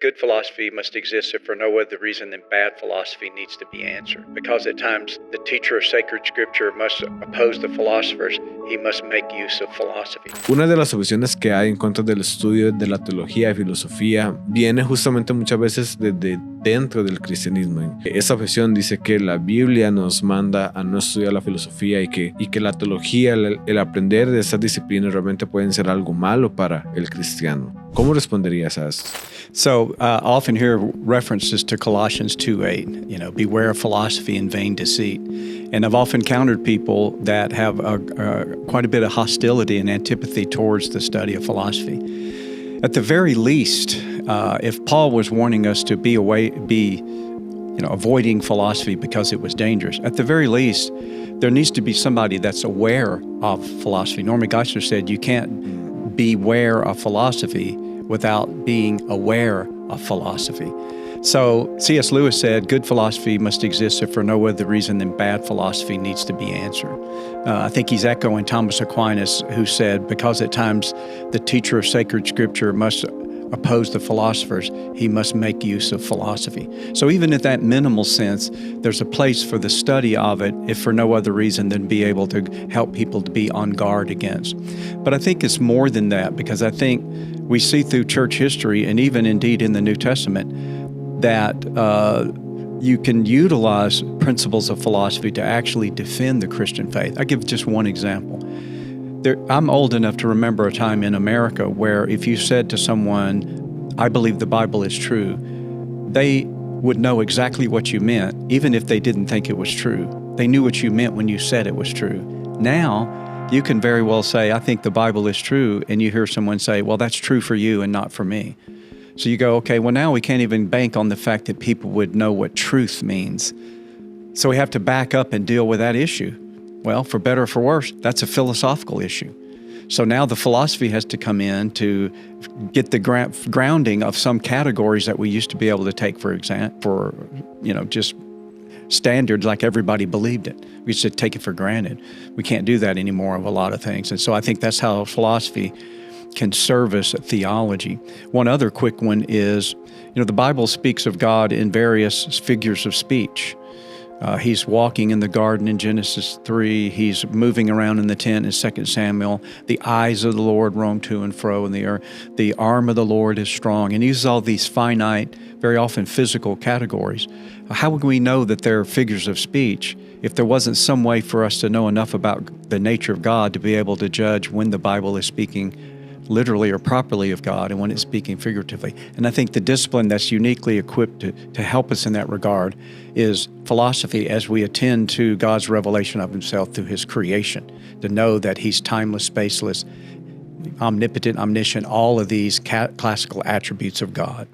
good philosophy must exist if for no other reason than bad philosophy needs to be answered. Because at times the teacher of sacred scripture must oppose the philosophers, he must make use of philosophy. Una de las objeciones que hay en contra del estudio de la teología y filosofía viene justamente muchas veces desde dentro del cristianismo. Esa objeción dice que la Biblia nos manda a no estudiar la filosofía y que la teología, el aprender de estas disciplinas realmente pueden ser algo malo para el cristiano. ¿Cómo responderías a esto? So I often hear references to Colossians 2:8, beware of philosophy and vain deceit. And I've often encountered people that have quite a bit of hostility and antipathy towards the study of philosophy. At the very least, if Paul was warning us to be avoiding philosophy because it was dangerous, at the very least, there needs to be somebody that's aware of philosophy. Norman Geisler said you can't beware of philosophy without being aware of philosophy. So C.S. Lewis said, good philosophy must exist if for no other reason than bad philosophy needs to be answered. I think he's echoing Thomas Aquinas, who said, because at times the teacher of sacred scripture must oppose the philosophers, he must make use of philosophy. So even at that minimal sense, there's a place for the study of it, if for no other reason than be able to help people to be on guard against. But I think it's more than that, because I think we see through church history, and even indeed in the New Testament, that you can utilize principles of philosophy to actually defend the Christian faith. I'll give just one example. I'm old enough to remember a time in America where if you said to someone, I believe the Bible is true, they would know exactly what you meant, even if they didn't think it was true. They knew what you meant when you said it was true. Now, you can very well say, I think the Bible is true, and you hear someone say, well, that's true for you and not for me. So you go, okay, well, now we can't even bank on the fact that people would know what truth means. So we have to back up and deal with that issue. Well, for better or for worse, that's a philosophical issue. So now the philosophy has to come in to get the grounding of some categories that we used to be able to take for just standards like everybody believed it. We used to take it for granted. We can't do that anymore of a lot of things. And so I think that's how philosophy can service theology. One other quick one is, the Bible speaks of God in various figures of speech. He's walking in the garden in Genesis 3. He's moving around in the tent in 2 Samuel. The eyes of the Lord roam to and fro in the earth. The arm of the Lord is strong. And he uses all these finite, very often physical categories. How would we know that they're figures of speech if there wasn't some way for us to know enough about the nature of God to be able to judge when the Bible is speaking literally or properly of God and when it's speaking figuratively? And I think the discipline that's uniquely equipped to help us in that regard is philosophy as we attend to God's revelation of himself through his creation, to know that he's timeless, spaceless, omnipotent, omniscient, all of these classical attributes of God.